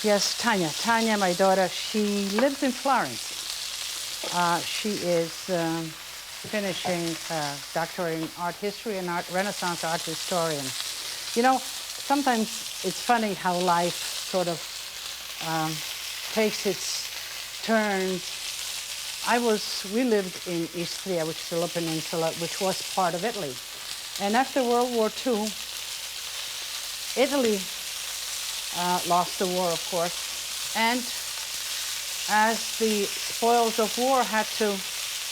Yes, Tanya. Tanya, my daughter, she lives in Florence. She is finishing a doctorate in art history and Renaissance art historian. You know, sometimes it's funny how life sort of takes its turns. We lived in Istria, which is a little peninsula, which was part of Italy. And after World War II, Italy lost the war, of course, and as the spoils of war had to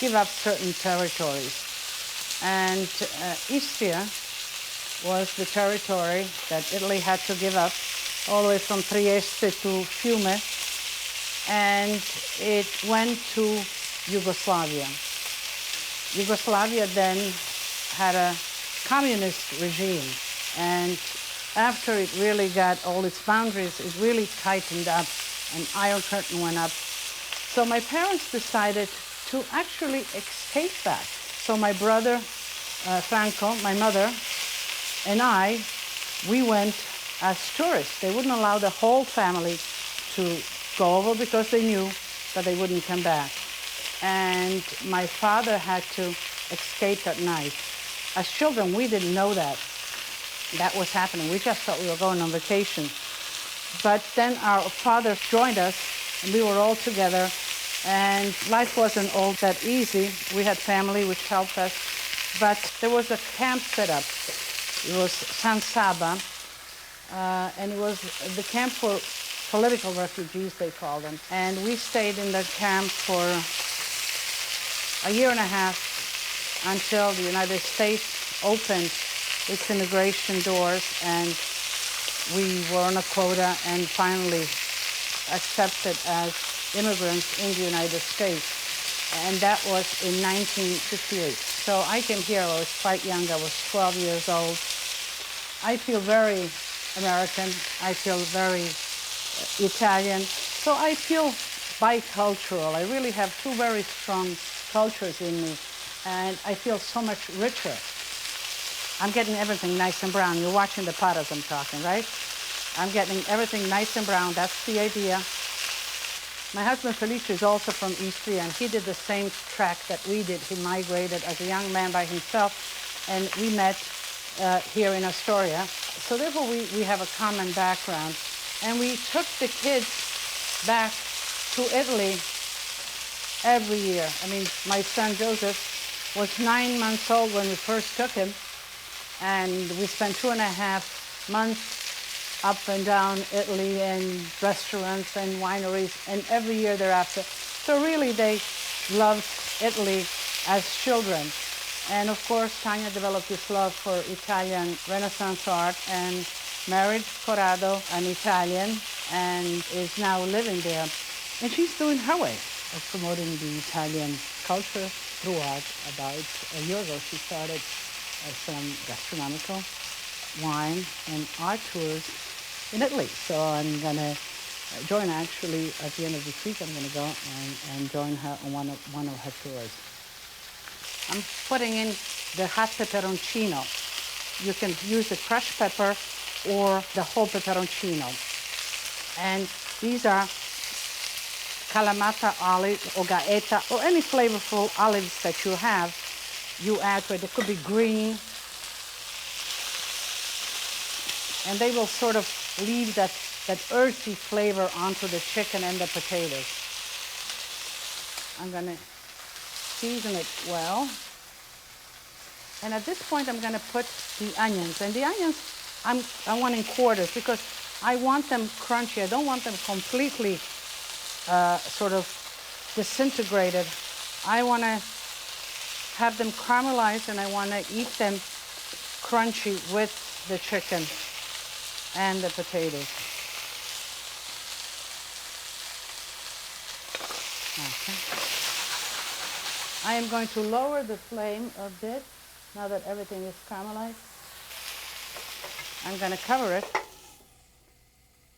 give up certain territories. And Istria was the territory that Italy had to give up, all the way from Trieste to Fiume, and it went to Yugoslavia. Yugoslavia then had a communist regime, and after it really got all its boundaries, it really tightened up, an Iron Curtain went up. So my parents decided to actually escape that. So my brother, Franco, my mother, and I, we went as tourists. They wouldn't allow the whole family to go over because they knew that they wouldn't come back. And my father had to escape at night. As children, we didn't know that was happening. We just thought we were going on vacation. But then our father joined us, and we were all together, and life wasn't all that easy. We had family which helped us, but there was a camp set up. It was San Saba, and it was the camp for political refugees, they call them. And we stayed in the camp for a year and a half until the United States opened its immigration doors, and we were on a quota and finally accepted as immigrants in the United States. And that was in 1958. So I came here, I was quite young, I was 12 years old. I feel very American, I feel very Italian, so I feel bicultural. I really have two very strong cultures in me, and I feel so much richer. I'm getting everything nice and brown. You're watching the pot as I'm talking, right? I'm getting everything nice and brown. That's the idea. My husband Felice is also from Istria, and he did the same track that we did. He migrated as a young man by himself, and we met here in Astoria. So therefore we have a common background. And we took the kids back to Italy every year. I mean, my son Joseph was 9 months old when we first took him, and we spent 2.5 months up and down Italy in restaurants and wineries, and every year thereafter. So really they loved Italy as children. And of course, Tanya developed this love for Italian Renaissance art and married Corrado, an Italian, and is now living there. And she's doing her way of promoting the Italian culture through art. About a year ago, she started some gastronomical wine and art tours in Italy. So I'm going to join, actually, at the end of this week. I'm going to go and join her on one of her tours. I'm putting in the hot pepperoncino. You can use the crushed pepper or the whole pepperoncino. And these are Kalamata olive or gaeta or any flavorful olives that you have. You add to it. It could be green. And they will sort of leave that earthy flavor onto the chicken and the potatoes. I'm going to season it well. And at this point, I'm going to put the onions. And the onions, I want in quarters because I want them crunchy. I don't want them completely sort of disintegrated. I want to have them caramelized, and I want to eat them crunchy with the chicken and the potatoes. Okay. I am going to lower the flame a bit now that everything is caramelized. I'm going to cover it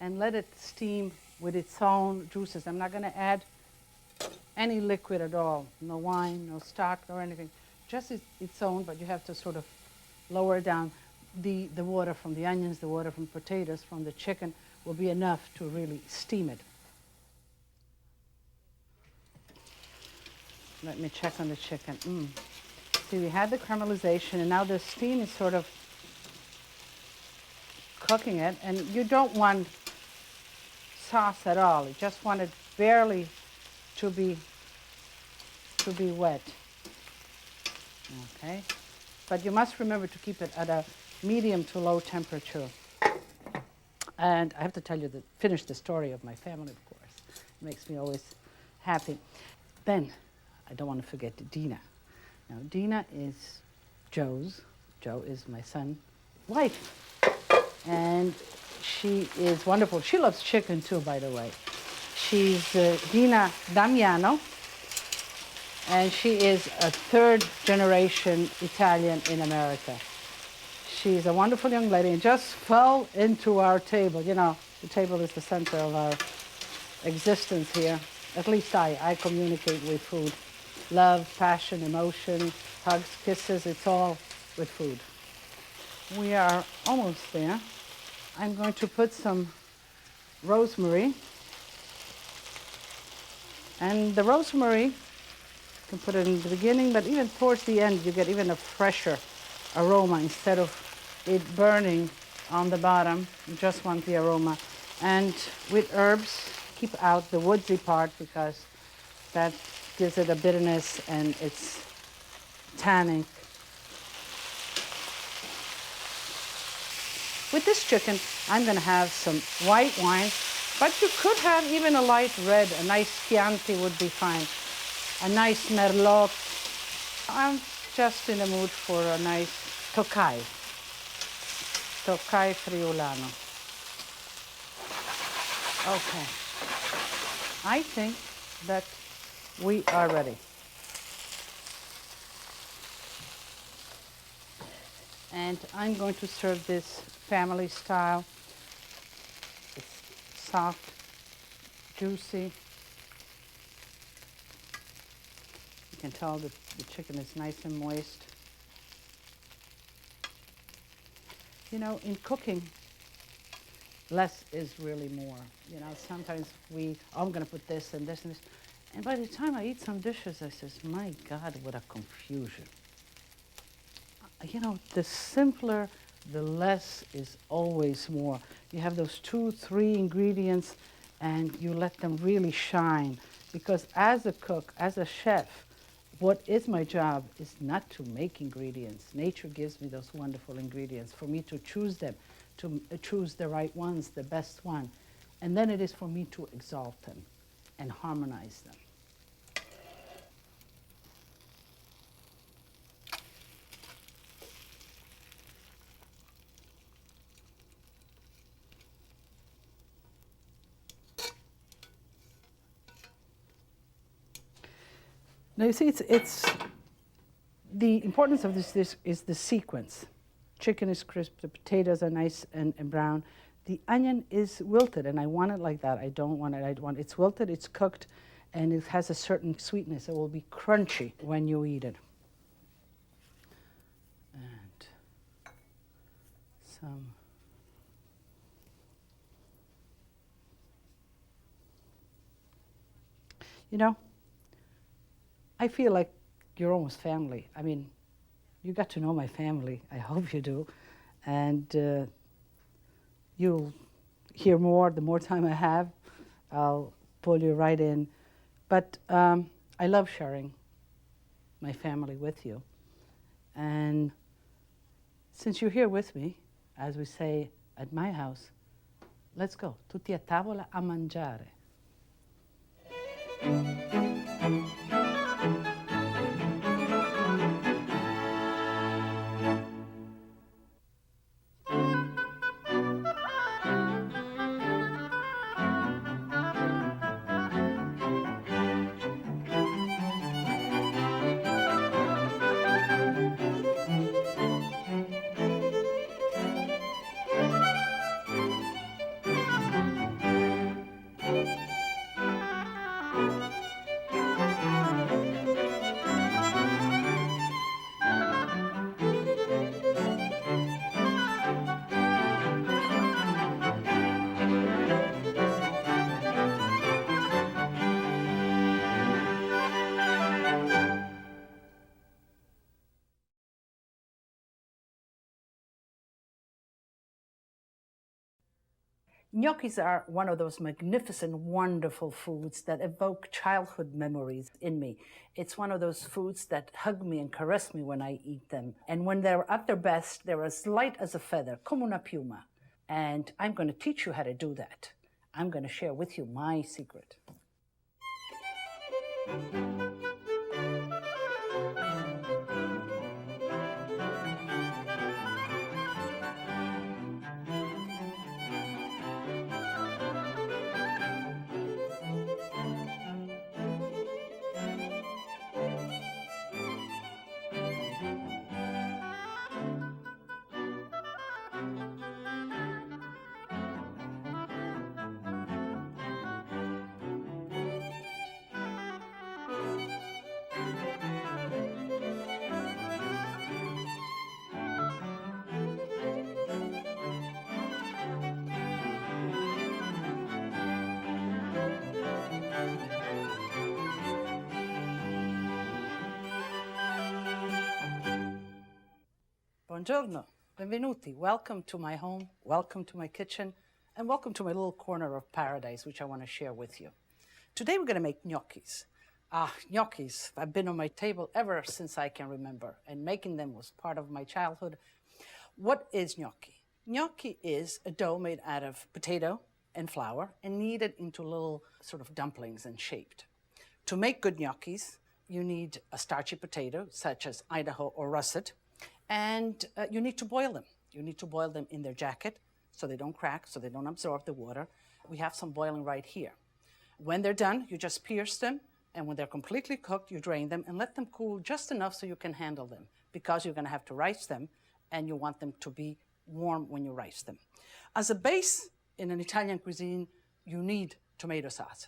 and let it steam with its own juices. I'm not going to add any liquid at all. No wine, no stock, or anything. Just its own, but you have to sort of lower down the water from the onions, the water from potatoes, from the chicken, will be enough to really steam it. Let me check on the chicken. See, we had the caramelization, and now the steam is sort of cooking it, and you don't want sauce at all. You just want it barely to be wet. Okay, but you must remember to keep it at a medium to low temperature. And I have to tell you finish the story of my family, of course. It makes me always happy. Then, I don't want to forget Dina. Now, Dina is Joe is my son's wife. And she is wonderful. She loves chicken too, by the way. She's Dina Damiano, and she is a third-generation Italian in America. She's a wonderful young lady and just fell into our table. You know, the table is the center of our existence here. At least I communicate with food. Love, passion, emotion, hugs, kisses, it's all with food. We are almost there. I'm going to put some rosemary. And the rosemary, you can put it in the beginning, but even towards the end, you get even a fresher aroma instead of it burning on the bottom. You just want the aroma. And with herbs, keep out the woodsy part because that gives it a bitterness and it's tannic. With this chicken, I'm going to have some white wine, but you could have even a light red. A nice Chianti would be fine. A nice Merlot. I'm just in the mood for a nice Tokai. Tokai Friulano. Okay. I think that we are ready. And I'm going to serve this family style. It's soft, juicy. You can tell that the chicken is nice and moist. You know, in cooking, less is really more. You know, sometimes I'm going to put this and this and this. And by the time I eat some dishes, I says, my God, what a confusion. You know, the simpler, the less is always more. You have those 2, 3 ingredients, and you let them really shine. Because as a cook, as a chef, what is my job is not to make ingredients. Nature gives me those wonderful ingredients for me to choose them, to choose the right ones, the best one. And then it is for me to exalt them and harmonize them. Now you see, it's the importance of this dish is the sequence. Chicken is crisp, the potatoes are nice and brown. The onion is wilted, and I want it like that. I don't want it, it's wilted, it's cooked, and it has a certain sweetness. It will be crunchy when you eat it. And some you know, I feel like you're almost family. I mean, you got to know my family. I hope you do. And you'll hear more the more time I have. I'll pull you right in. But I love sharing my family with you. And since you're here with me, as we say at my house, let's go. Tutti a tavola a mangiare. Gnocchis are one of those magnificent, wonderful foods that evoke childhood memories in me. It's one of those foods that hug me and caress me when I eat them. And when they're at their best, they're as light as a feather, como una piuma. And I'm going to teach you how to do that. I'm going to share with you my secret. Buongiorno, benvenuti. Welcome to my home, welcome to my kitchen, and welcome to my little corner of paradise, which I want to share with you. Today we're going to make gnocchis. Gnocchis have been on my table ever since I can remember, and making them was part of my childhood. What is gnocchi? Gnocchi is a dough made out of potato and flour and kneaded into little sort of dumplings and shaped. To make good gnocchis, you need a starchy potato, such as Idaho or russet, and you need to boil them. You need to boil them in their jacket so they don't crack, so they don't absorb the water. We have some boiling right here. When they're done, you just pierce them, and when they're completely cooked, you drain them and let them cool just enough so you can handle them, because you're going to have to rice them, and you want them to be warm when you rice them. As a base in an Italian cuisine, you need tomato sauce.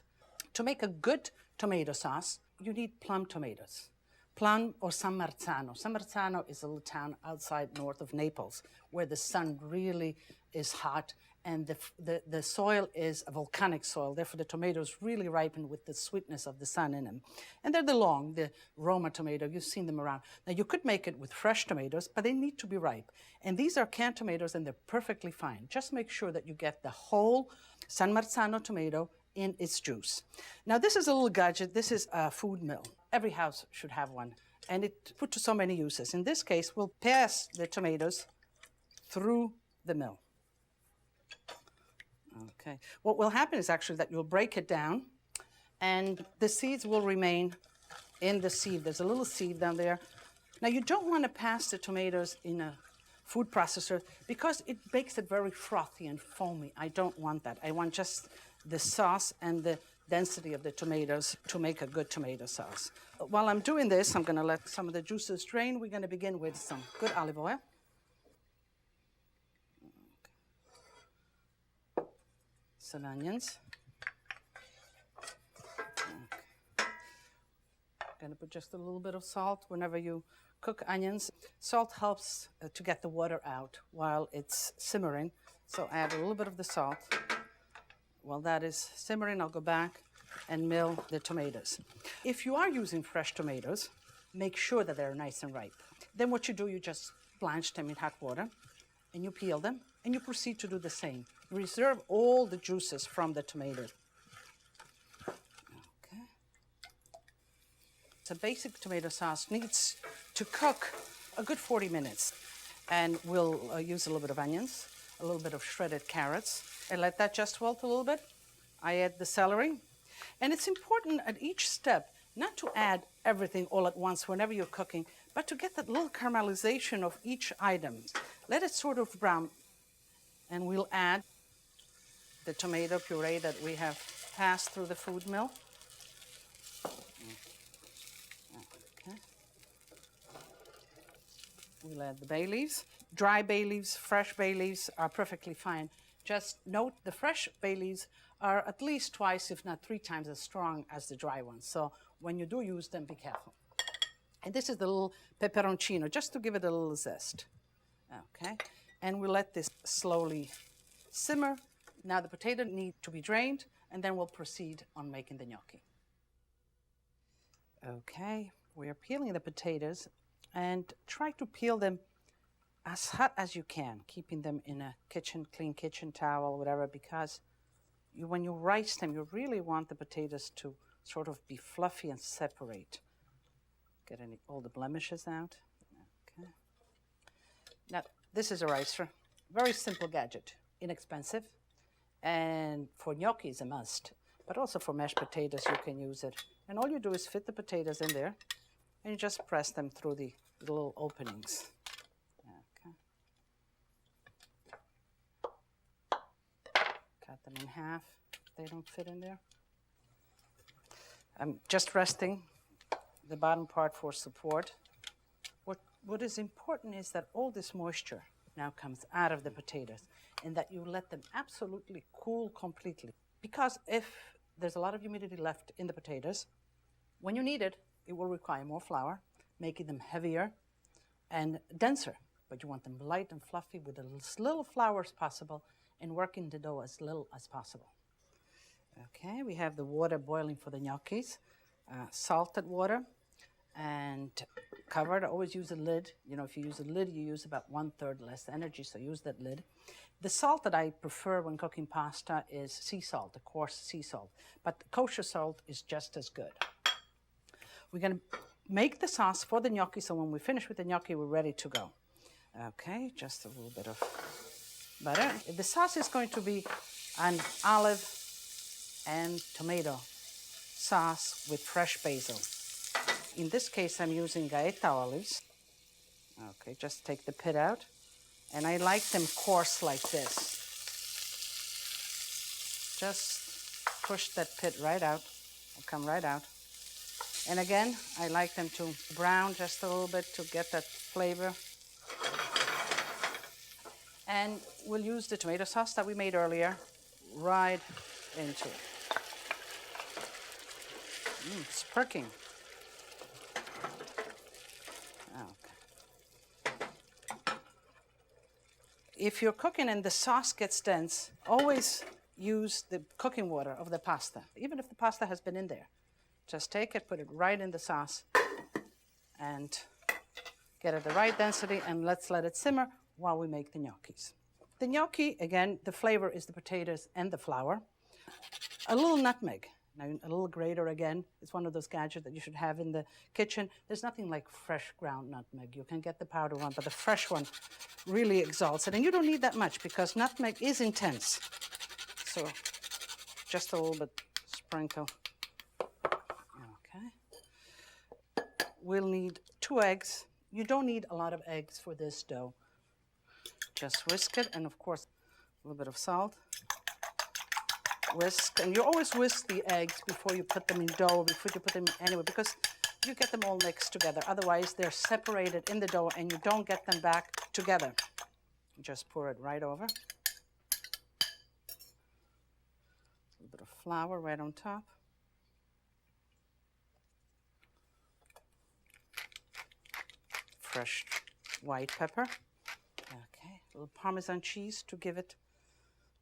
To make a good tomato sauce, you need plum tomatoes. Plum or San Marzano. San Marzano is a little town outside north of Naples where the sun really is hot and the soil is a volcanic soil. Therefore, the tomatoes really ripen with the sweetness of the sun in them. And they're the Roma tomato. You've seen them around. Now, you could make it with fresh tomatoes, but they need to be ripe. And these are canned tomatoes, and they're perfectly fine. Just make sure that you get the whole San Marzano tomato in its juice. Now, this is a little gadget. This is a food mill. Every house should have one, and it's put to so many uses. In this case, we'll pass the tomatoes through the mill. Okay. What will happen is actually that you'll break it down, and the seeds will remain in the sieve. There's a little sieve down there. Now, you don't want to pass the tomatoes in a food processor because it makes it very frothy and foamy. I don't want that. I want just the sauce and the density of the tomatoes to make a good tomato sauce. While I'm doing this, I'm going to let some of the juices drain. We're going to begin with some good olive oil. Some onions. Okay. Going to put just a little bit of salt whenever you cook onions. Salt helps to get the water out while it's simmering. So add a little bit of the salt. While that is simmering, I'll go back and mill the tomatoes. If you are using fresh tomatoes, make sure that they're nice and ripe. Then what you do, you just blanch them in hot water, and you peel them, and you proceed to do the same. Reserve all the juices from the tomato. Okay. So basic tomato sauce needs to cook a good 40 minutes. And we'll use a little bit of onions, a little bit of shredded carrots, and let that just wilt a little bit. I add the celery. And it's important at each step not to add everything all at once whenever you're cooking, but to get that little caramelization of each item. Let it sort of brown, and we'll add the tomato puree that we have passed through the food mill. Okay. We'll add the bay leaves. Dry bay leaves, fresh bay leaves are perfectly fine. Just note the fresh bay leaves are at least twice, if not 3 times as strong as the dry ones. So when you do use them, be careful. And this is the little peperoncino, just to give it a little zest. Okay, and we'll let this slowly simmer. Now the potato needs to be drained, and then we'll proceed on making the gnocchi. Okay, we're peeling the potatoes, and try to peel them as hot as you can, keeping them in a clean kitchen towel, whatever, because when you rice them, you really want the potatoes to sort of be fluffy and separate. Get all the blemishes out. Okay. Now, this is a ricer. Very simple gadget, inexpensive, and for gnocchi is a must, but also for mashed potatoes you can use it. And all you do is fit the potatoes in there, and you just press them through the little openings. Okay. Cut them in half if they don't fit in there. I'm just resting the bottom part for support. What is important is that all this moisture now comes out of the potatoes and that you let them absolutely cool completely. Because if there's a lot of humidity left in the potatoes, when you knead it, it will require more flour, making them heavier and denser. But you want them light and fluffy with as little flour as possible and working the dough as little as possible. Okay, we have the water boiling for the gnocchis, salted water, and covered. I always use a lid. You know, if you use a lid, you use about 1/3 less energy, so use that lid. The salt that I prefer when cooking pasta is sea salt, the coarse sea salt, but kosher salt is just as good. We're going to make the sauce for the gnocchi, so when we finish with the gnocchi, we're ready to go. Okay, just a little bit of butter. The sauce is going to be an olive and tomato sauce with fresh basil. In this case, I'm using Gaeta olives. Okay, just take the pit out. And I like them coarse like this. Just push that pit right out. It'll come right out. And again, I like them to brown just a little bit to get that flavor. And we'll use the tomato sauce that we made earlier right into it. It's perking. Okay. If you're cooking and the sauce gets dense, always use the cooking water of the pasta, even if the pasta has been in there. Just take it, put it right in the sauce, and get it the right density, and let's let it simmer while we make the gnocchis. The gnocchi, again, the flavor is the potatoes and the flour. A little nutmeg. Now, a little grater, again, is one of those gadgets that you should have in the kitchen. There's nothing like fresh ground nutmeg. You can get the powder one, but the fresh one really exalts it. And you don't need that much because nutmeg is intense. So just a little bit sprinkle. Okay. We'll need 2 eggs. You don't need a lot of eggs for this dough. Just whisk it, and of course, a little bit of salt. Whisk, and you always whisk the eggs before you put them in dough, before you put them anywhere, because you get them all mixed together. Otherwise, they're separated in the dough, and you don't get them back together. Just pour it right over. A little bit of flour right on top. Fresh white pepper. Okay, a little Parmesan cheese to give it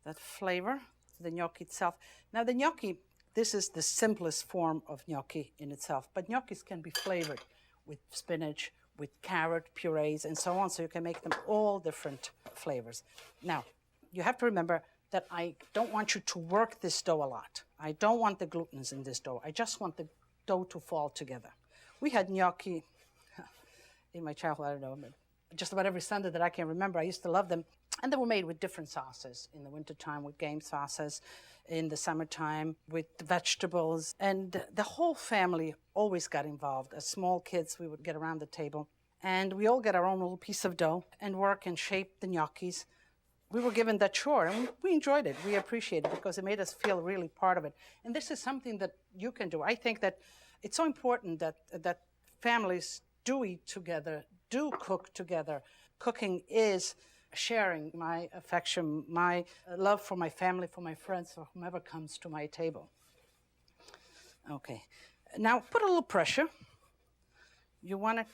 that flavor. The gnocchi itself. Now the gnocchi, this is the simplest form of gnocchi in itself, but gnocchis can be flavored with spinach, with carrot purees, and so on, so you can make them all different flavors. Now, you have to remember that I don't want you to work this dough a lot. I don't want the glutenous in this dough. I just want the dough to fall together. We had gnocchi in my childhood, I don't know, but just about every Sunday that I can remember. I used to love them. And they were made with different sauces. In the wintertime with game sauces, in the summertime with vegetables. And the whole family always got involved. As small kids, we would get around the table and we all get our own little piece of dough and work and shape the gnocchis. We were given that chore and we enjoyed it. We appreciated it because it made us feel really part of it. And this is something that you can do. I think that it's so important that families do eat together, do cook together. Cooking is sharing my affection, my love for my family, for my friends, for whomever comes to my table. Okay, now put a little pressure. You want to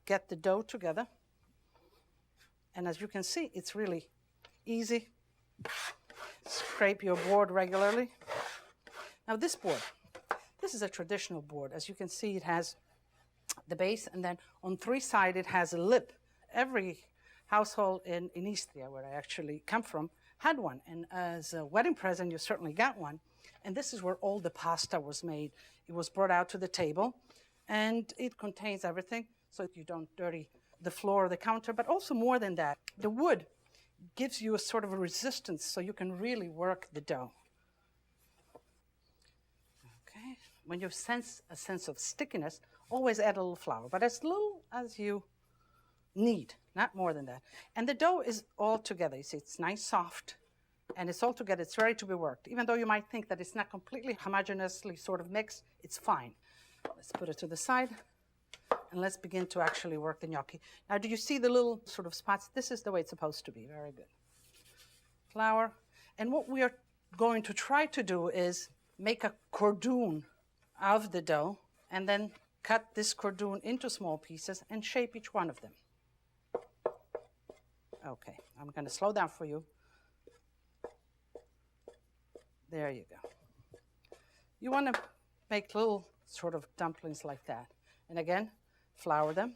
get the dough together. And as you can see, it's really easy. Scrape your board regularly. Now this board, this is a traditional board. As you can see, it has the base, and then on 3 sides it has a lip. Every household in Istria, where I actually come from, had one. And as a wedding present, you certainly got one. And this is where all the pasta was made. It was brought out to the table, and it contains everything, so you don't dirty the floor or the counter. But also more than that, the wood gives you a sort of a resistance, so you can really work the dough. Okay. When you sense a sense of stickiness, always add a little flour, but as little as you need, not more than that. And the dough is all together. You see, it's nice, soft, and it's all together. It's ready to be worked. Even though you might think that it's not completely homogeneously sort of mixed, it's fine. Let's put it to the side, and let's begin to actually work the gnocchi. Now, do you see the little sort of spots? This is the way it's supposed to be. Very good. Flour. And what we are going to try to do is make a cordon of the dough, and then cut this cordon into small pieces and shape each one of them. Okay, I'm going to slow down for you. There you go. You want to make little sort of dumplings like that. And again, flour them.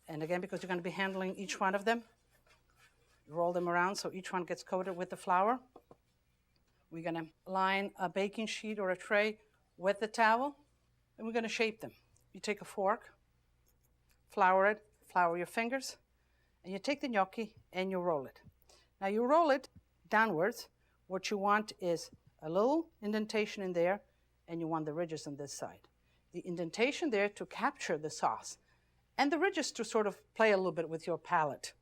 And again, because you're going to be handling each one of them, roll them around so each one gets coated with the flour. We're going to line a baking sheet or a tray with the towel, and we're going to shape them. You take a fork, flour it, flour your fingers, and you take the gnocchi and you roll it. Now you roll it downwards. What you want is a little indentation in there, and you want the ridges on this side. The indentation there to capture the sauce, and the ridges to sort of play a little bit with your palate.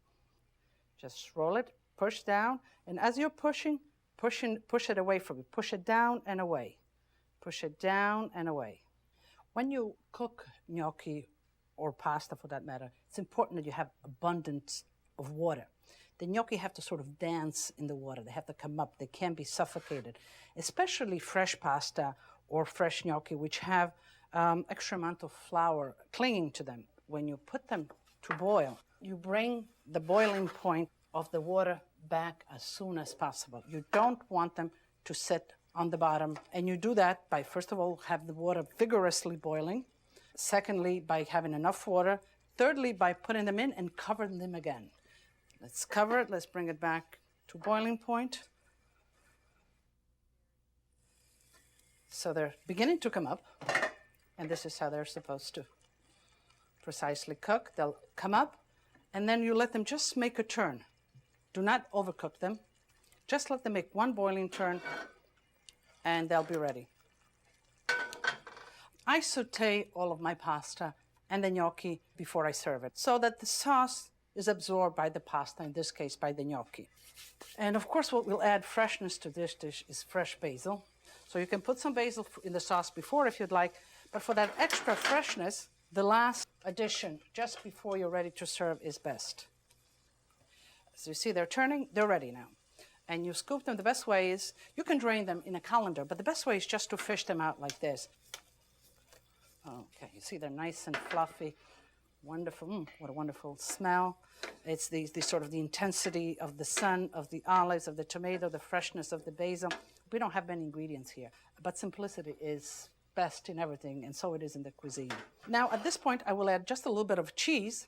Just roll it, push down, and as you're pushing, push it away from you. Push it down and away. Push it down and away. When you cook gnocchi, or pasta for that matter, it's important that you have abundance of water. The gnocchi have to sort of dance in the water. They have to come up. They can't be suffocated, especially fresh pasta or fresh gnocchi, which have extra amount of flour clinging to them. When you put them to boil, you bring the boiling point of the water back as soon as possible. You don't want them to sit on the bottom. And you do that by, first of all, have the water vigorously boiling. Secondly, by having enough water. Thirdly, by putting them in and covering them again. Let's cover it. Let's bring it back to boiling point. So they're beginning to come up. And this is how they're supposed to precisely cook. They'll come up, and then you let them just make a turn. Do not overcook them. Just let them make one boiling turn, and they'll be ready. I saute all of my pasta and the gnocchi before I serve it, so that the sauce is absorbed by the pasta, in this case by the gnocchi. And of course, what will add freshness to this dish is fresh basil. So you can put some basil in the sauce before if you'd like, but for that extra freshness, the last addition, just before you're ready to serve, is best. So you see they're turning, they're ready now. And you scoop them. The best way is, you can drain them in a colander, but the best way is just to fish them out like this. Okay, you see they're nice and fluffy. Wonderful, what a wonderful smell. It's the sort of the intensity of the sun, of the olives, of the tomato, the freshness of the basil. We don't have many ingredients here, but simplicity is best in everything, and so it is in the cuisine. Now, at this point, I will add just a little bit of cheese,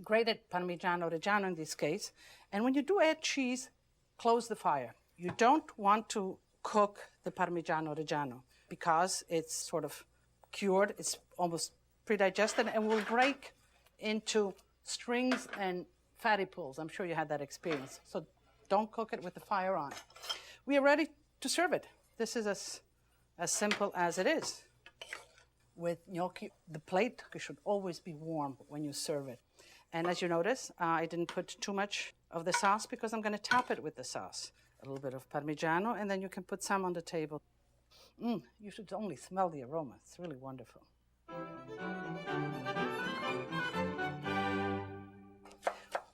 grated Parmigiano Reggiano in this case. And when you do add cheese, close the fire. You don't want to cook the Parmigiano Reggiano because it's sort of cured, it's almost pre-digested, and will break into strings and fatty pools. I'm sure you had that experience. So don't cook it with the fire on. We are ready to serve it. This is as simple as it is. With gnocchi, the plate should always be warm when you serve it. And as you notice, I didn't put too much of the sauce because I'm going to top it with the sauce. A little bit of Parmigiano, and then you can put some on the table. You should only smell the aroma. It's really wonderful.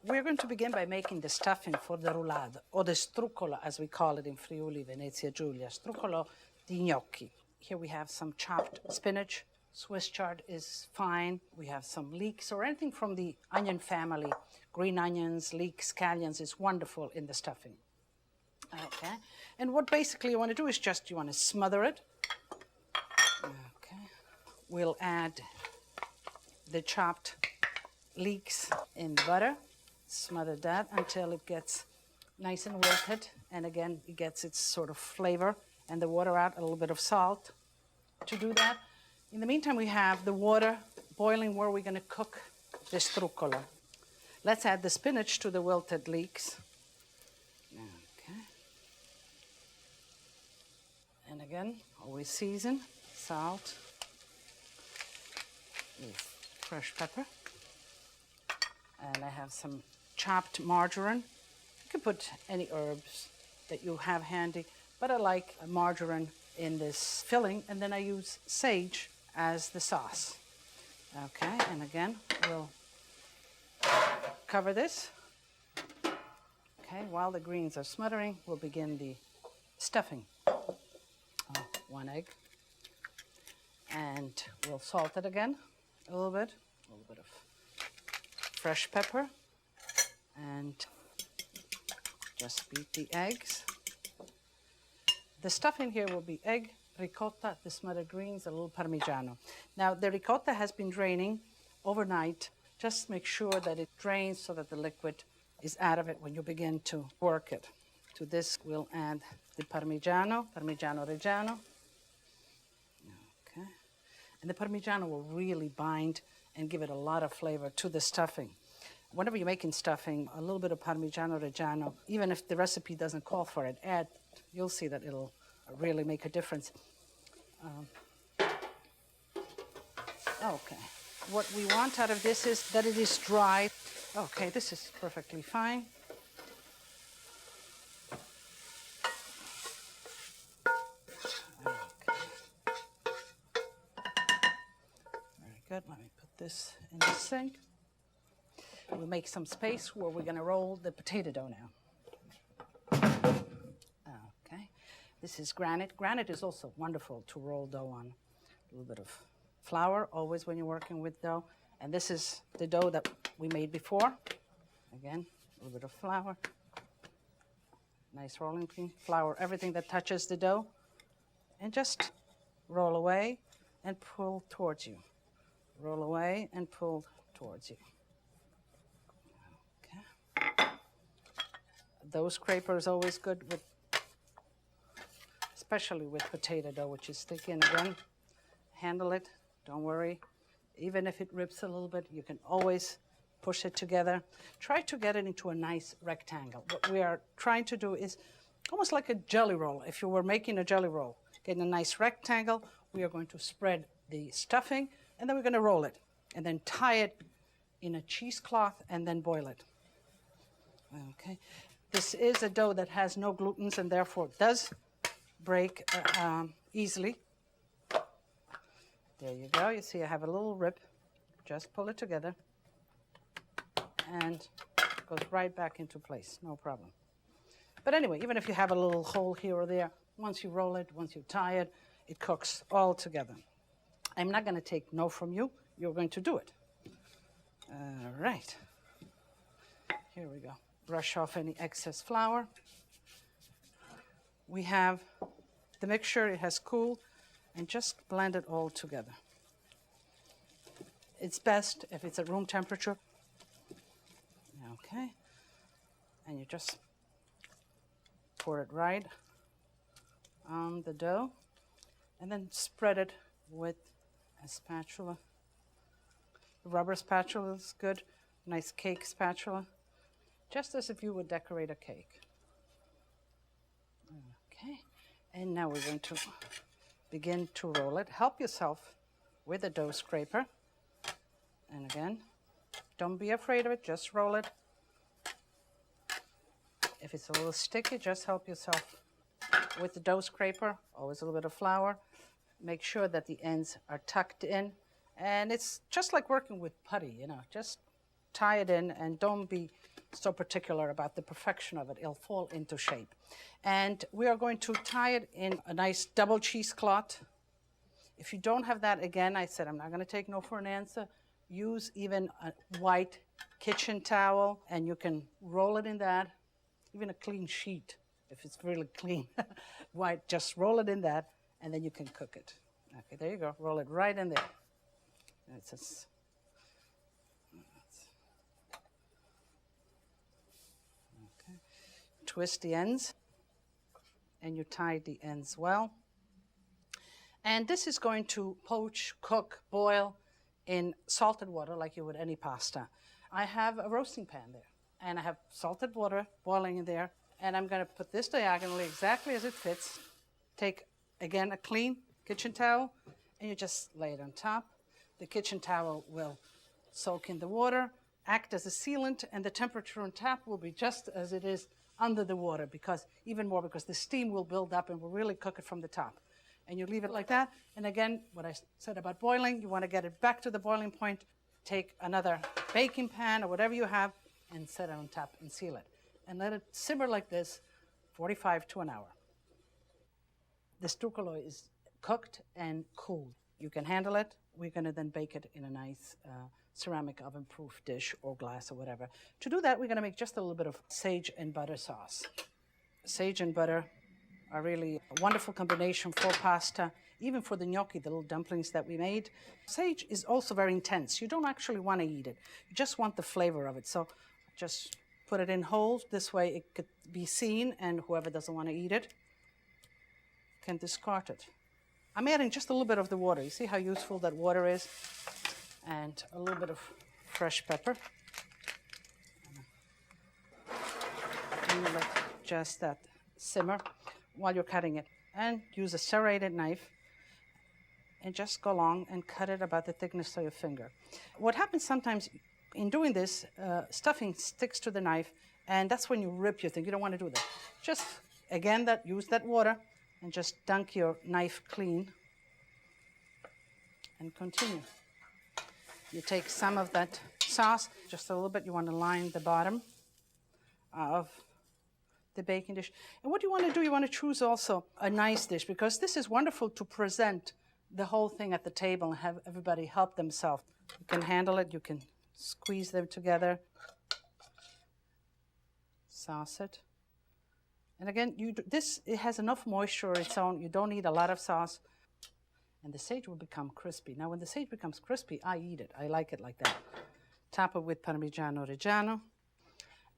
We're going to begin by making the stuffing for the roulade, or the struccolo, as we call it in Friuli, Venezia Giulia, struccolo di gnocchi. Here we have some chopped spinach. Swiss chard is fine. We have some leeks or anything from the onion family. Green onions, leeks, scallions is wonderful in the stuffing. Okay, and what basically you want to do is just, you want to smother it. Okay, we'll add the chopped leeks in butter. Smother that until it gets nice and wilted, and again, it gets its sort of flavor and the water out, a little bit of salt to do that. In the meantime, we have the water boiling where we're going to cook this truccolo. Let's add the spinach to the wilted leeks. Okay. And again, always season, salt, fresh pepper. And I have some chopped margarine. You can put any herbs that you have handy, but I like margarine in this filling, and then I use sage as the sauce. Okay, and again, we'll cover this. Okay, while the greens are smothering, we'll begin the stuffing. 1 egg. And we'll salt it again a little bit of fresh pepper, and just beat the eggs. The stuffing here will be egg, ricotta, the smothered greens, a little parmigiano. Now, the ricotta has been draining overnight. Just make sure that it drains so that the liquid is out of it when you begin to work it. To this, we'll add the Parmigiano Reggiano. Okay. And the Parmigiano will really bind and give it a lot of flavor to the stuffing. Whenever you're making stuffing, a little bit of Parmigiano Reggiano, even if the recipe doesn't call for it, add. You'll see that it'll really make a difference. Okay. What we want out of this is that it is dry. Okay, this is perfectly fine. Okay. Very good. Let me put this in the sink. We'll make some space where we're going to roll the potato dough now. Okay. This is granite. Granite is also wonderful to roll dough on. A little bit of flour, always when you're working with dough. And this is the dough that we made before. Again, a little bit of flour. Nice rolling pin. Flour everything that touches the dough. And just roll away and pull towards you. Roll away and pull towards you. Okay. Dough scraper is always good with, especially with potato dough, which is sticky. And again, handle it. Don't worry. Even if it rips a little bit, you can always push it together. Try to get it into a nice rectangle. What we are trying to do is almost like a jelly roll. If you were making a jelly roll, get a nice rectangle. We are going to spread the stuffing, and then we're going to roll it, and then tie it in a cheesecloth, and then boil it. Okay. This is a dough that has no glutens, and therefore does break easily. There you go. You see I have a little rip. Just pull it together and it goes right back into place. No problem. But anyway, even if you have a little hole here or there, once you roll it, once you tie it, it cooks all together. I'm not going to take no from you. You're going to do it. All right. Here we go. Brush off any excess flour. We have the mixture. It has cooled. And just blend it all together. It's best if it's at room temperature. Okay. And you just pour it right on the dough. And then spread it with a spatula. The rubber spatula is good. Nice cake spatula. Just as if you would decorate a cake. Okay. And now we're going to begin to roll it. Help yourself with a dough scraper. And again, don't be afraid of it, just roll it. If it's a little sticky, just help yourself with the dough scraper. Always a little bit of flour. Make sure that the ends are tucked in. And it's just like working with putty, you know, just tie it in and don't be so particular about the perfection of it. It'll fall into shape. And we are going to tie it in a nice double cheesecloth. If you don't have that, again, I said I'm not going to take no for an answer. Use even a white kitchen towel, and you can roll it in that. Even a clean sheet, if it's really clean. White, just roll it in that, and then you can cook it. Okay, there you go. Roll it right in there. It's just, twist the ends, and you tie the ends well. And this is going to poach, cook, boil in salted water like you would any pasta. I have a roasting pan there, and I have salted water boiling in there, and I'm going to put this diagonally exactly as it fits. Take, again, a clean kitchen towel, and you just lay it on top. The kitchen towel will soak in the water, act as a sealant, and the temperature on top will be just as it is under the water, because the steam will build up and will really cook it from the top. And you leave it like that. And again, what I said about boiling, you want to get it back to the boiling point. Take another baking pan or whatever you have and set it on top and seal it. And let it simmer like this 45 to an hour. The strucolo is cooked and cooled. You can handle it. We're going to then bake it in a nice ceramic oven-proof dish or glass or whatever. To do that, we're going to make just a little bit of sage and butter sauce. Sage and butter are really a wonderful combination for pasta, even for the gnocchi, the little dumplings that we made. Sage is also very intense. You don't actually want to eat it. You just want the flavor of it. So just put it in whole. This way it could be seen, and whoever doesn't want to eat it can discard it. I'm adding just a little bit of the water. You see how useful that water is? And a little bit of fresh pepper. And you let just that simmer while you're cutting it. And use a serrated knife and just go along and cut it about the thickness of your finger. What happens sometimes in doing this, stuffing sticks to the knife, and that's when you rip your thing. You don't want to do that. Just, again, use that water and just dunk your knife clean and continue. You take some of that sauce, just a little bit. You want to line the bottom of the baking dish. And what you want to do, you want to choose also a nice dish, because this is wonderful to present the whole thing at the table and have everybody help themselves. You can handle it. You can squeeze them together, sauce it. And again, it has enough moisture of its own. You don't need a lot of sauce. And the sage will become crispy. Now, when the sage becomes crispy, I eat it. I like it like that. Top it with Parmigiano Reggiano.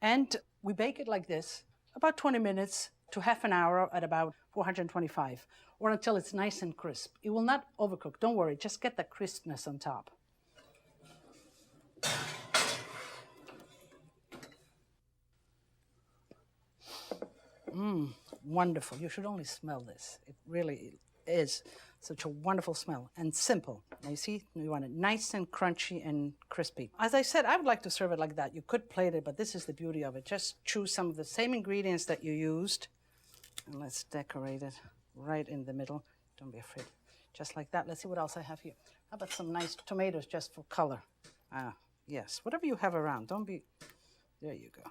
And we bake it like this, about 20 minutes to half an hour at about 425, or until it's nice and crisp. It will not overcook. Don't worry. Just get the crispness on top. Wonderful. You should only smell this. It really is such a wonderful smell and simple. Now you see, you want it nice and crunchy and crispy. As I said, I would like to serve it like that. You could plate it, but this is the beauty of it. Just choose some of the same ingredients that you used, and let's decorate it right in the middle. Don't be afraid. Just like that. Let's see what else I have here. How about some nice tomatoes just for color? Yes, whatever you have around. Don't be... There you go.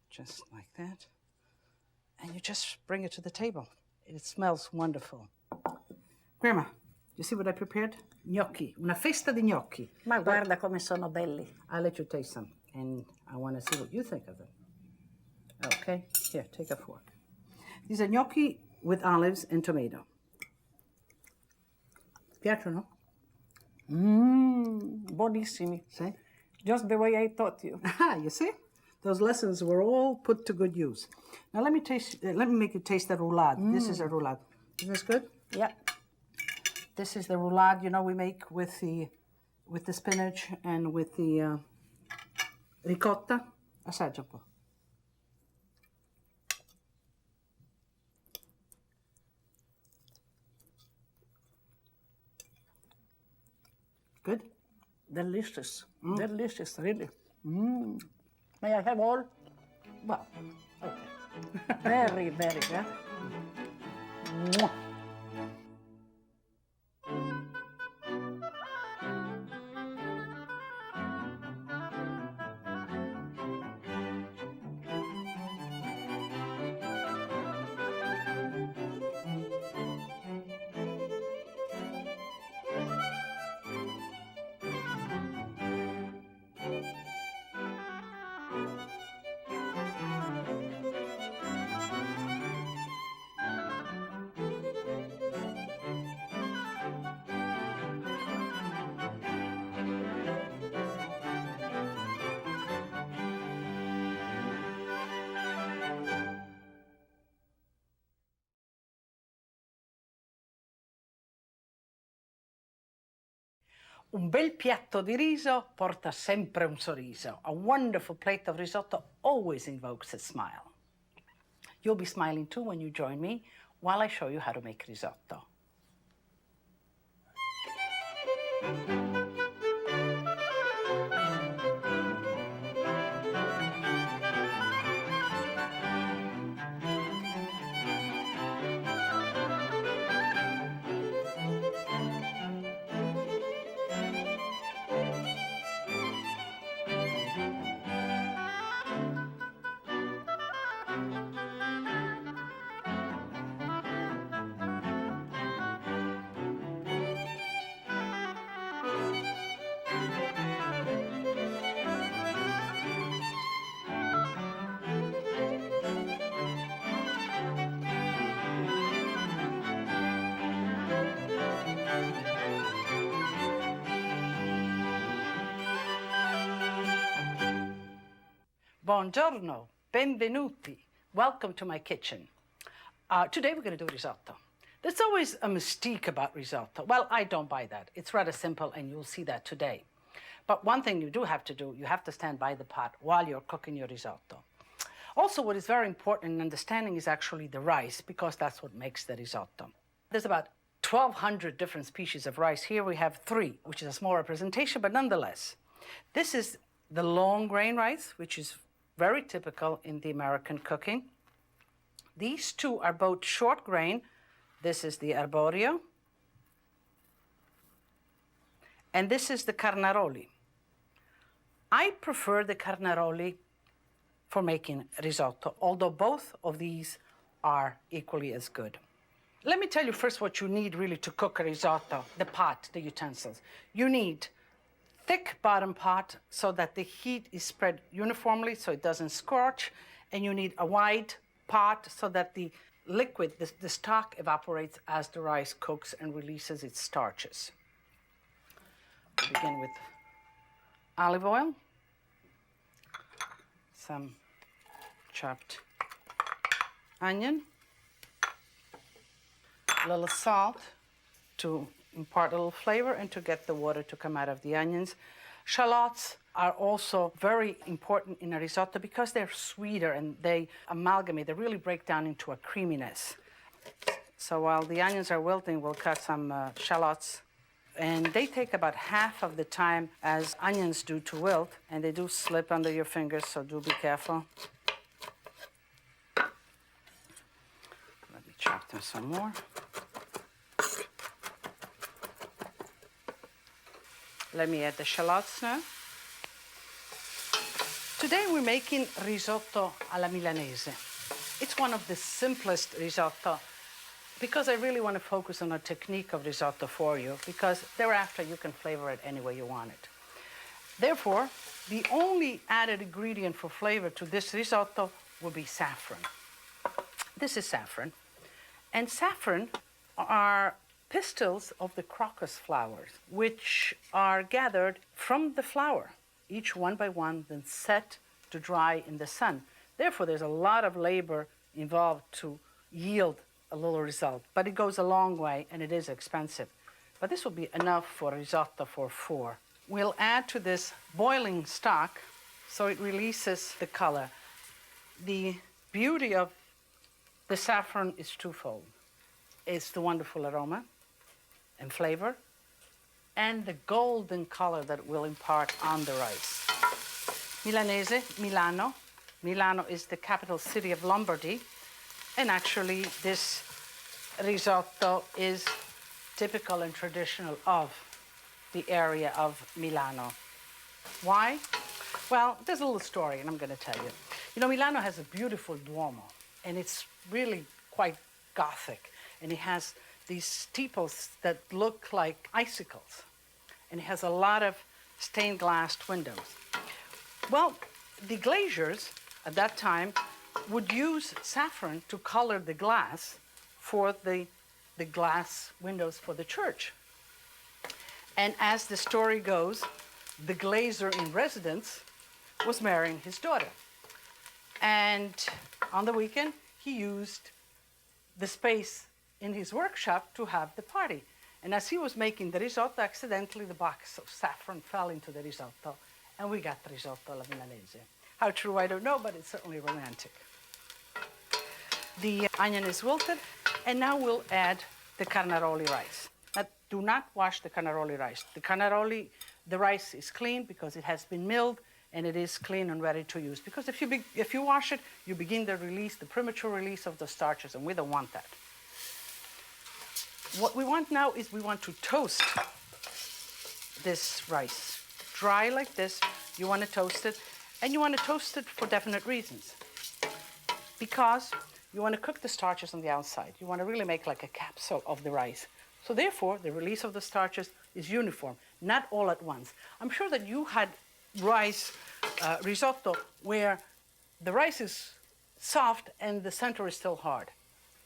Just like that. And you just bring it to the table. It smells wonderful. Grandma, you see what I prepared? Gnocchi. Una festa di gnocchi. Ma guarda come sono belli. I'll let you taste some, and I want to see what you think of them. Okay, here, take a fork. These are gnocchi with olives and tomato. Piacciono? Buonissimi. See? Just the way I taught you. You see? Those lessons were all put to good use. Now let me make you taste the roulade. This is a roulade. Isn't this good? Yeah. This is the roulade, we make with the spinach and with the ricotta. Assaggia un po'. Good? Delicious. Delicious, really. May I have all? Well, okay. Very, very good. Mwah. Un bel piatto di riso porta sempre un sorriso. A wonderful plate of risotto always invokes a smile. You'll be smiling too when you join me while I show you how to make risotto. Buongiorno, benvenuti. Welcome to my kitchen. Today we're going to do risotto. There's always a mystique about risotto. Well, I don't buy that. It's rather simple, and you'll see that today. But one thing you do have to do, you have to stand by the pot while you're cooking your risotto. Also, what is very important in understanding is actually the rice, because that's what makes the risotto. There's about 1,200 different species of rice. Here we have 3, which is a small representation, but nonetheless. This is the long grain rice, which is very typical in the American cooking. These 2 are both short grain. This is the arborio, and this is the carnaroli. I prefer the carnaroli for making risotto, although both of these are equally as good. Let me tell you first what you need really to cook a risotto, the pot, the utensils. You need thick bottom pot so that the heat is spread uniformly so it doesn't scorch, and you need a wide pot so that the liquid, the stock, evaporates as the rice cooks and releases its starches. Begin with olive oil, some chopped onion, a little salt to impart a little flavor and to get the water to come out of the onions. Shallots are also very important in a risotto because they're sweeter and they amalgamate, they really break down into a creaminess. So while the onions are wilting, we'll cut some shallots. And they take about half of the time as onions do to wilt, and they do slip under your fingers, so do be careful. Let me chop them some more. Let me add the shallots now. Today we're making risotto alla Milanese. It's one of the simplest risotto because I really want to focus on a technique of risotto for you, because thereafter you can flavor it any way you want it. Therefore, the only added ingredient for flavor to this risotto will be saffron. This is saffron. And saffron are pistils of the crocus flowers, which are gathered from the flower, each one by one, then set to dry in the sun. Therefore, there's a lot of labor involved to yield a little result, but it goes a long way and it is expensive. But this will be enough for risotto for 4. We'll add to this boiling stock so it releases the color. The beauty of the saffron is twofold. It's the wonderful aroma and flavor, and the golden color that it will impart on the rice. Milanese, Milano. Milano is the capital city of Lombardy, and actually this risotto is typical and traditional of the area of Milano. Why? Well, there's a little story, and I'm going to tell you. You know, Milano has a beautiful Duomo, and it's really quite Gothic, and it has these steeples that look like icicles, and it has a lot of stained glass windows. Well, the glaziers at that time would use saffron to color the glass for the glass windows for the church. And as the story goes, the glazier in residence was marrying his daughter. And on the weekend, he used the space in his workshop to have the party. And as he was making the risotto, accidentally the box of saffron fell into the risotto, and we got the risotto alla milanese. How true, I don't know, but it's certainly romantic. The onion is wilted, and now we'll add the carnaroli rice. But do not wash the carnaroli rice. The rice is clean because it has been milled, and it is clean and ready to use. Because if you wash it, you begin the premature release of the starches, and we don't want that. What we want now is we want to toast this rice. Dry like this, you want to toast it, and you want to toast it for definite reasons. Because you want to cook the starches on the outside. You want to really make like a capsule of the rice. So therefore, the release of the starches is uniform, not all at once. I'm sure that you had rice risotto where the rice is soft and the center is still hard.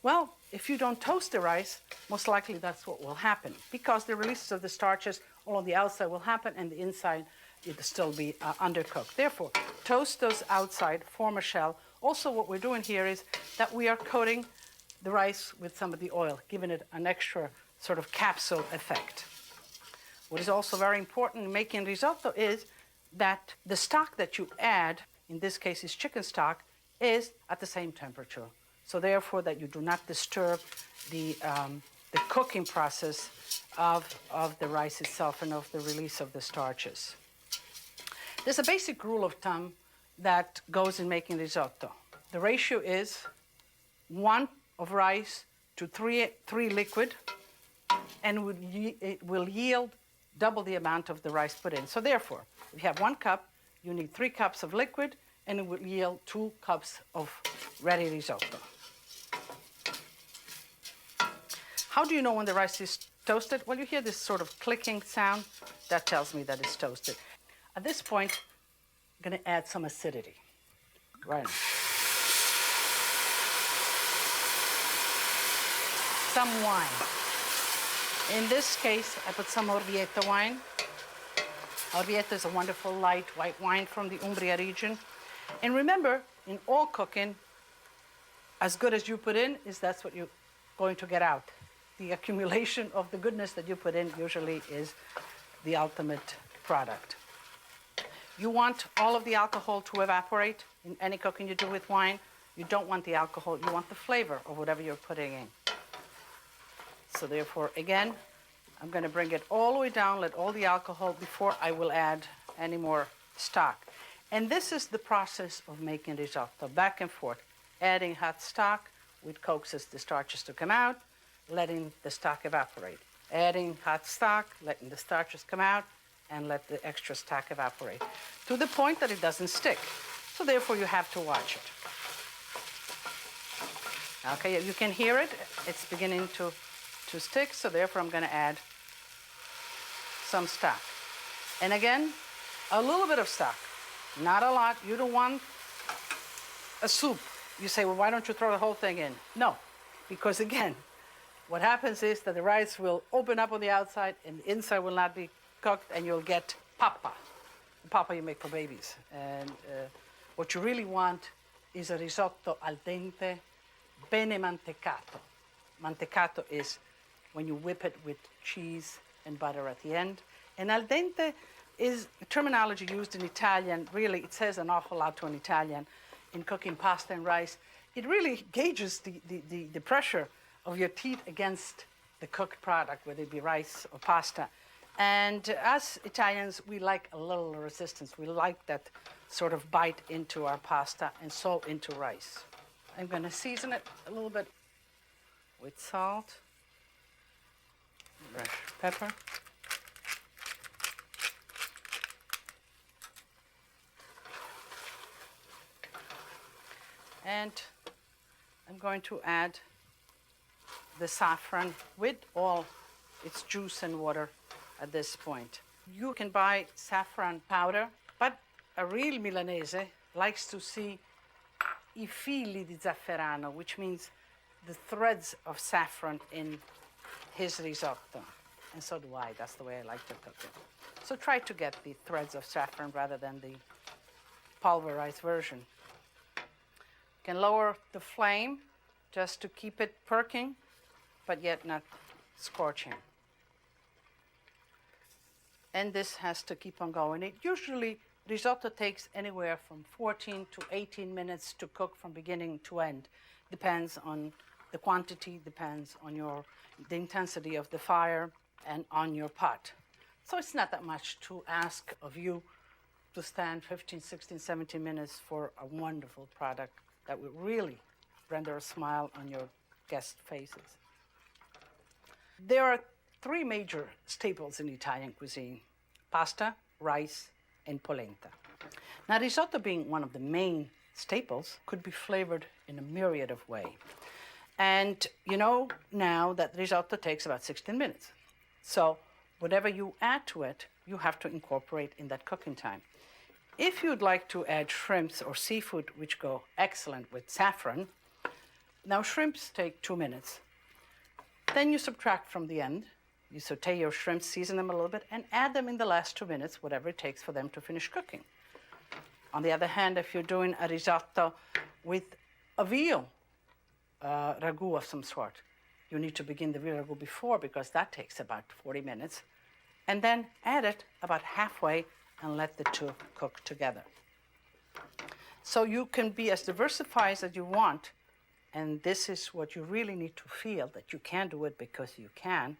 Well, if you don't toast the rice, most likely that's what will happen, because the releases of the starches all on the outside will happen and the inside it'll still be undercooked. Therefore, toast those outside, form a shell. Also, what we're doing here is that we are coating the rice with some of the oil, giving it an extra sort of capsule effect. What is also very important in making risotto is that the stock that you add, in this case is chicken stock, is at the same temperature. So therefore that you do not disturb the cooking process of the rice itself and of the release of the starches. There's a basic rule of thumb that goes in making risotto. The ratio is 1 of rice to 3 liquid, and it will yield double the amount of the rice put in. So therefore, if you have 1 cup, you need 3 cups of liquid, and it will yield 2 cups of ready risotto. How do you know when the rice is toasted? Well, you hear this sort of clicking sound. That tells me that it's toasted. At this point, I'm going to add some acidity. Right. Some wine. In this case, I put some Orvieto wine. Orvieto is a wonderful light white wine from the Umbria region. And remember, in all cooking, as good as you put in that's what you're going to get out. The accumulation of the goodness that you put in usually is the ultimate product. You want all of the alcohol to evaporate in any cooking you do with wine. You don't want the alcohol, you want the flavor of whatever you're putting in. So therefore, again, I'm going to bring it all the way down, let all the alcohol before I will add any more stock. And this is the process of making risotto, back and forth, adding hot stock, which coaxes the starches to come out, letting the stock evaporate. Adding hot stock, letting the starches come out, and let the extra stock evaporate to the point that it doesn't stick. So therefore, you have to watch it. Okay, you can hear it. It's beginning to stick, so therefore I'm going to add some stock. And again, a little bit of stock, not a lot. You don't want a soup. You say, well, why don't you throw the whole thing in? No, because again, what happens is that the rice will open up on the outside and the inside will not be cooked, and you'll get papa. Papa you make for babies. And what you really want is a risotto al dente, bene mantecato. Mantecato is when you whip it with cheese and butter at the end. And al dente is a terminology used in Italian. Really, it says an awful lot to an Italian in cooking pasta and rice. It really gauges the pressure of your teeth against the cooked product, whether it be rice or pasta. And us Italians, we like a little resistance. We like that sort of bite into our pasta and so into rice. I'm going to season it a little bit with salt, fresh pepper, and I'm going to add the saffron with all its juice and water at this point. You can buy saffron powder, but a real Milanese likes to see I fili di zafferano, which means the threads of saffron in his risotto. And so do I. That's the way I like to cook it. So try to get the threads of saffron rather than the pulverized version. You can lower the flame just to keep it perking, but yet not scorching. and this has to keep on going. It usually, risotto takes anywhere from 14 to 18 minutes to cook from beginning to end. Depends on the quantity, depends on the intensity of the fire and on your pot. So it's not that much to ask of you to stand 15, 16, 17 minutes for a wonderful product that will really render a smile on your guest faces. There are three major staples in Italian cuisine: pasta, rice, and polenta. Now, risotto being one of the main staples could be flavored in a myriad of ways. And you know now that risotto takes about 16 minutes. So whatever you add to it, you have to incorporate in that cooking time. If you'd like to add shrimps or seafood, which go excellent with saffron, now shrimps take 2 minutes. Then you subtract from the end. You saute your shrimps, season them a little bit, and add them in the last 2 minutes, whatever it takes for them to finish cooking. On the other hand, if you're doing a risotto with a veal ragu of some sort, you need to begin the veal ragu before, because that takes about 40 minutes, and then add it about halfway and let the two cook together. So you can be as diversified as you want, and this is what you really need to feel, that you can do it because you can,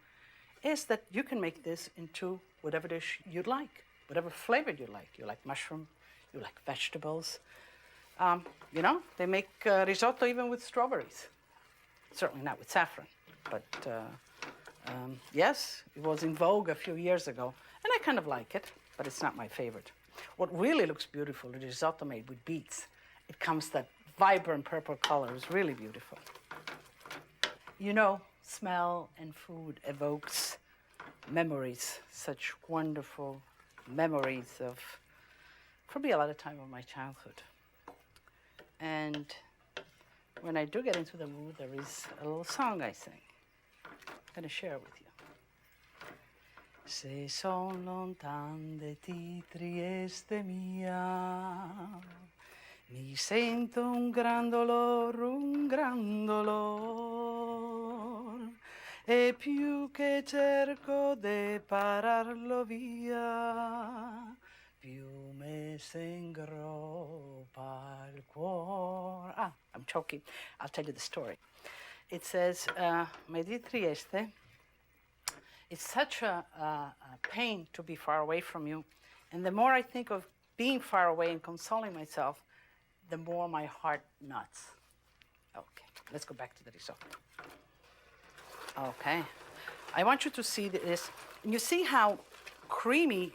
is that you can make this into whatever dish you'd like, whatever flavor you like. You like mushroom, you like vegetables. You know, they make risotto even with strawberries. Certainly not with saffron, but yes, it was in vogue a few years ago, and I kind of like it, but it's not my favorite. What really looks beautiful is risotto made with beets. It comes that vibrant purple color, is really beautiful. You know, smell and food evokes memories, such wonderful memories of, for me, a lot of time of my childhood. And when I do get into the mood, there is a little song I sing. I'm going to share it with you. Se son lontan de ti, Trieste mia, mi sento un gran dolor, e più che cerco de pararlo via, più me s'ingroppa il cuore. I'm choking. I'll tell you the story. It says, my dear Trieste, it's such a pain to be far away from you. And the more I think of being far away and consoling myself, the more my heart nuts. Okay, let's go back to the risotto. Okay, I want you to see this. You see how creamy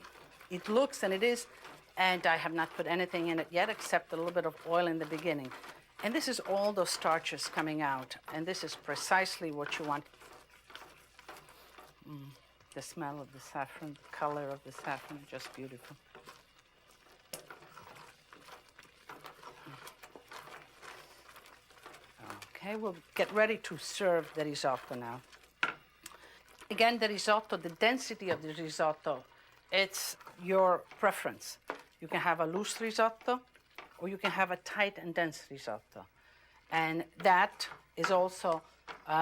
it looks, and it is, and I have not put anything in it yet except a little bit of oil in the beginning. And this is all those starches coming out, and this is precisely what you want. The smell of the saffron, the color of the saffron, just beautiful. Okay, we'll get ready to serve the risotto now. Again, the risotto, the density of the risotto, it's your preference. You can have a loose risotto, or you can have a tight and dense risotto. And that is also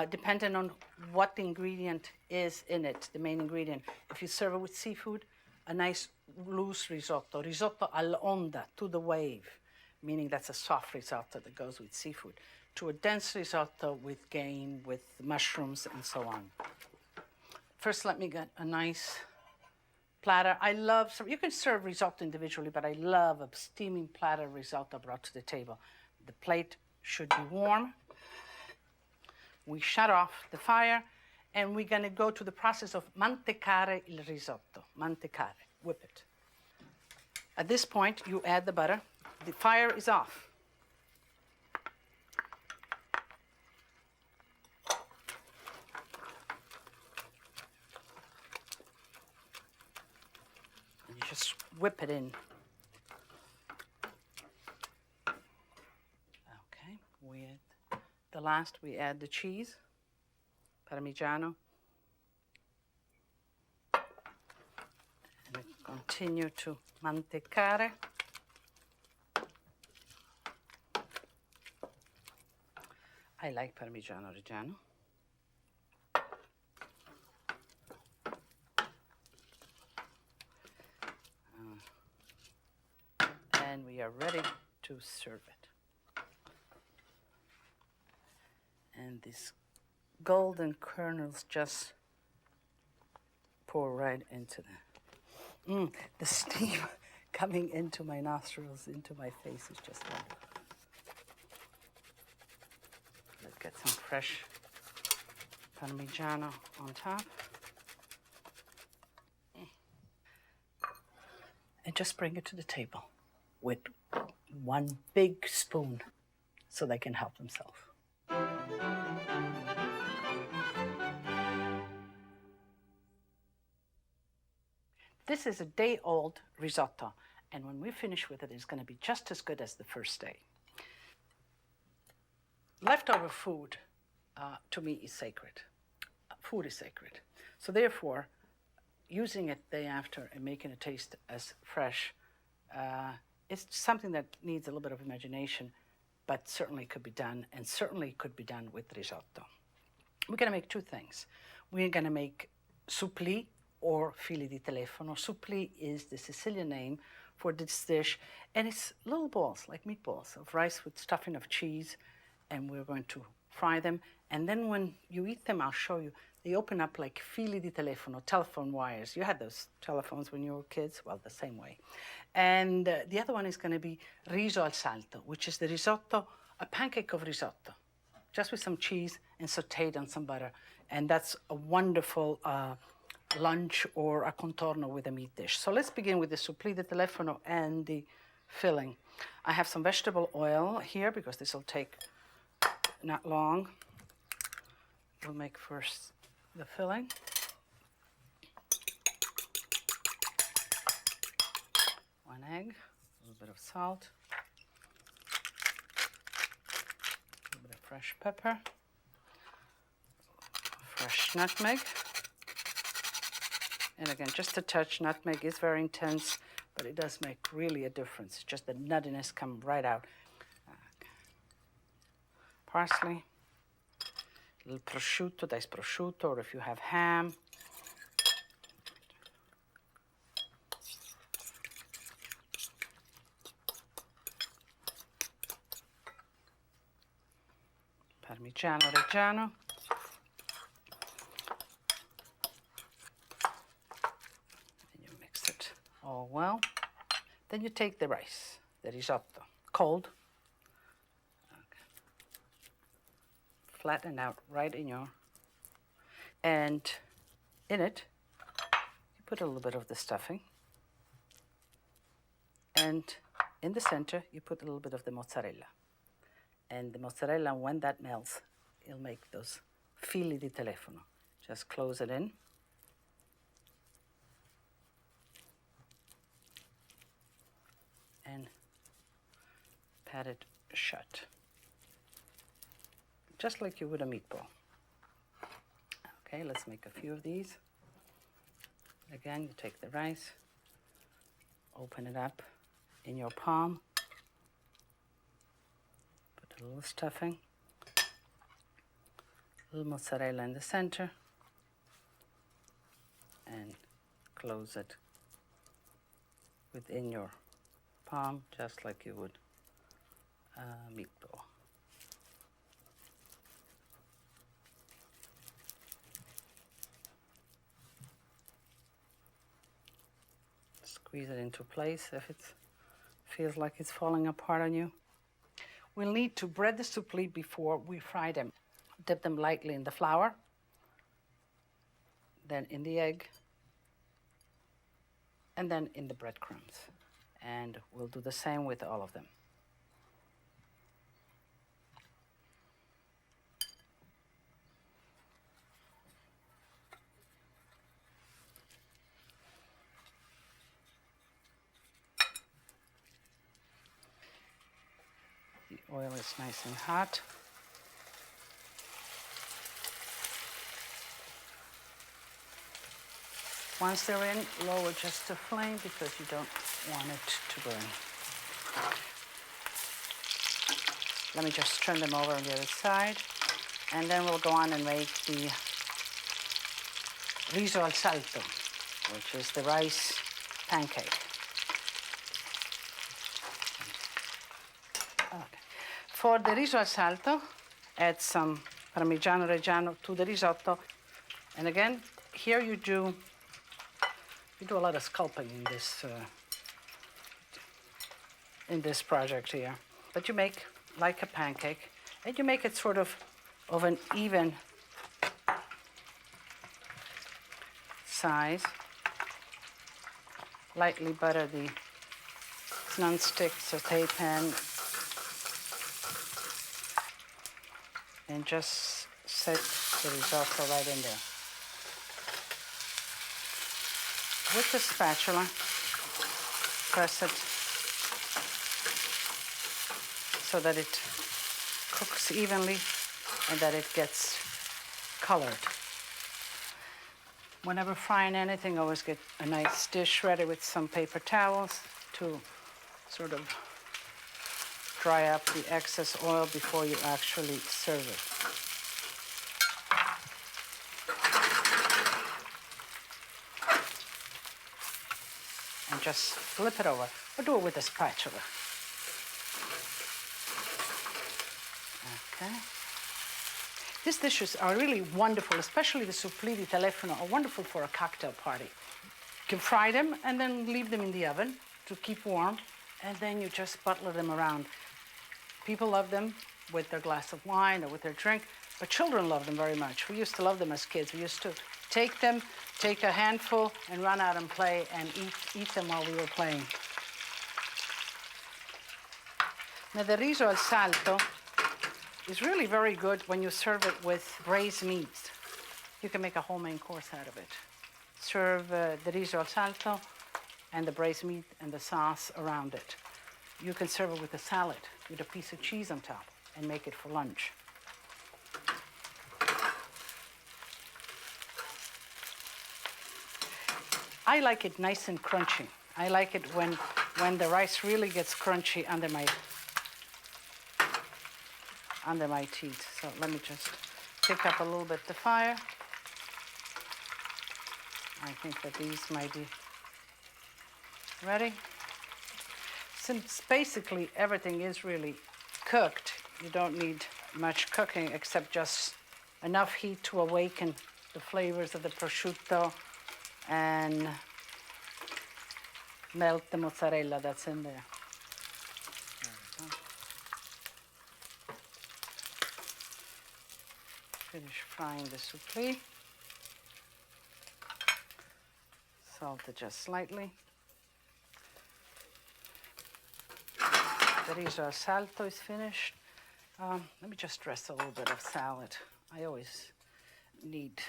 dependent on what the ingredient is in it, the main ingredient. If you serve it with seafood, a nice loose risotto, risotto all'onda, to the wave, meaning that's a soft risotto that goes with seafood, to a dense risotto with game, with mushrooms, and so on. First, let me get a nice platter. I love, you can serve risotto individually, but I love a steaming platter risotto brought to the table. The plate should be warm. We shut off the fire, and we're going to go to the process of mantecare il risotto. Mantecare, whip it. At this point, you add the butter. The fire is off. And you just whip it in. Okay, the last, we add the cheese, Parmigiano, and we continue to mantecare. I like Parmigiano Reggiano. to serve it. And these golden kernels just pour right into the steam coming into my nostrils, into my face is just wonderful. Let's get some fresh Parmigiano on top. And just bring it to the table with one big spoon so they can help themselves. This is a day-old risotto, and when we finish with it, it's going to be just as good as the first day. Leftover food, to me, is sacred. Food is sacred. So therefore, using it day after and making it taste as fresh is something that needs a little bit of imagination, but certainly could be done, and certainly could be done with risotto. We're going to make two things. We're going to make supplì, or fili di telefono. Supplì is the Sicilian name for this dish, and it's little balls, like meatballs, of rice with stuffing of cheese, and we're going to fry them. And then when you eat them, I'll show you, they open up like fili di telefono, telephone wires. You had those telephones when you were kids? Well, the same way. And the other one is going to be riso al salto, which is the risotto, a pancake of risotto, just with some cheese and sauteed on some butter. And that's a wonderful lunch or a contorno with a meat dish. So let's begin with the supplì di telefono and the filling. I have some vegetable oil here because this will take not long. We'll make first the filling. One egg, a little bit of salt, a little bit of fresh pepper, fresh nutmeg. And again, just a touch. Nutmeg is very intense, but it does make really a difference. Just the nuttiness come right out. Parsley, a little prosciutto, diced prosciutto, or if you have ham. Parmigiano Reggiano. All well. Then you take the rice, the risotto, cold. Okay. Flatten out right in your, and in it, you put a little bit of the stuffing. And in the center, you put a little bit of the mozzarella. And the mozzarella, when that melts, it'll make those fili di telefono. Just close it in. And pat it shut, just like you would a meatball. Okay, let's make a few of these. Again, you take the rice, open it up in your palm, put a little stuffing, a little mozzarella in the center, and close it within your palm, just like you would a meatball. Squeeze it into place if it feels like it's falling apart on you. We'll need to bread the supplì before we fry them. Dip them lightly in the flour, then in the egg, and then in the breadcrumbs. And we'll do the same with all of them. The oil is nice and hot. Once they're in, lower just the flame because you don't want it to burn. Let me just turn them over on the other side, and then we'll go on and make the riso al salto, which is the rice pancake. For the riso al salto, add some Parmigiano Reggiano to the risotto. And again, here you do a lot of sculpting in this project here. But you make like a pancake, and you make it sort of an even size. Lightly butter the non-stick saute pan, and just set the risotto right in there. With the spatula, press it so that it cooks evenly and that it gets colored. Whenever frying anything, always get a nice dish ready with some paper towels to sort of dry up the excess oil before you actually serve it. And just flip it over, or do it with a spatula. Okay. These dishes are really wonderful, especially the suppli di telefono, are wonderful for a cocktail party. You can fry them and then leave them in the oven to keep warm, and then you just butler them around. People love them with their glass of wine or with their drink, but children love them very much. We used to love them as kids. We used to take a handful and run out and play and eat them while we were playing. Now the riso al salto is really very good when you serve it with braised meats. You can make a whole main course out of it. Serve the riso al salto and the braised meat and the sauce around it. You can serve it with a salad, with a piece of cheese on top, and make it for lunch. I like it nice and crunchy. I like it when the rice really gets crunchy under my teeth. So let me just pick up a little bit the fire. I think that these might be ready. Since basically everything is really cooked, you don't need much cooking except just enough heat to awaken the flavors of the prosciutto and melt the mozzarella that's in there. Finish frying the suppli. Salt it just slightly. The riso al salto is finished. Let me just dress a little bit of salad. I always need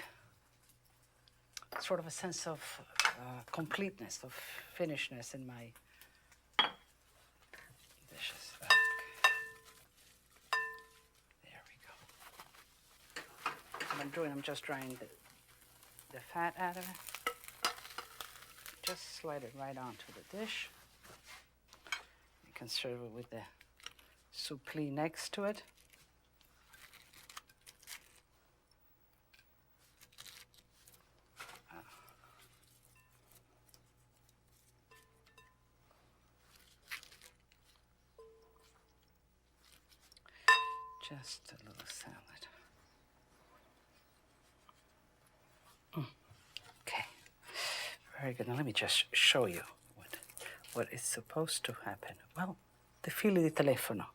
sort of a sense of completeness, of finishedness in my dishes. Okay. There we go. What I'm doing, I'm just drying the fat out of it. Just slide it right onto the dish. You can serve it with the suppli next to it. Just a little salad. Okay, very good. Now let me just show you what is supposed to happen. Well, the fili di telefono,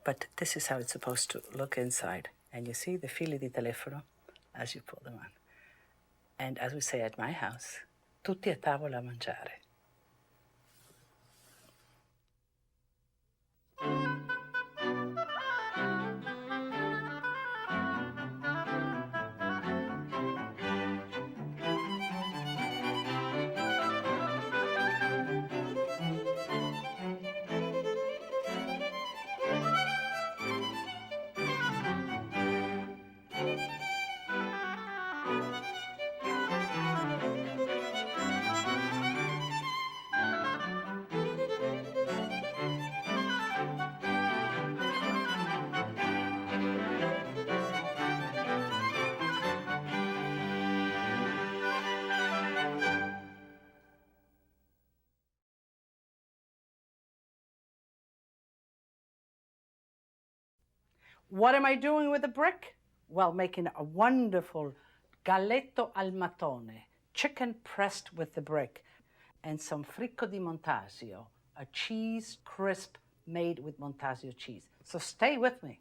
but this is how it's supposed to look inside. And you see the fili di telefono as you pull them on. And as we say at my house, tutti a tavola a mangiare. What am I doing with the brick? Well, making a wonderful galletto al matone, chicken pressed with the brick, and some fricco di Montasio, a cheese crisp made with Montasio cheese. So stay with me.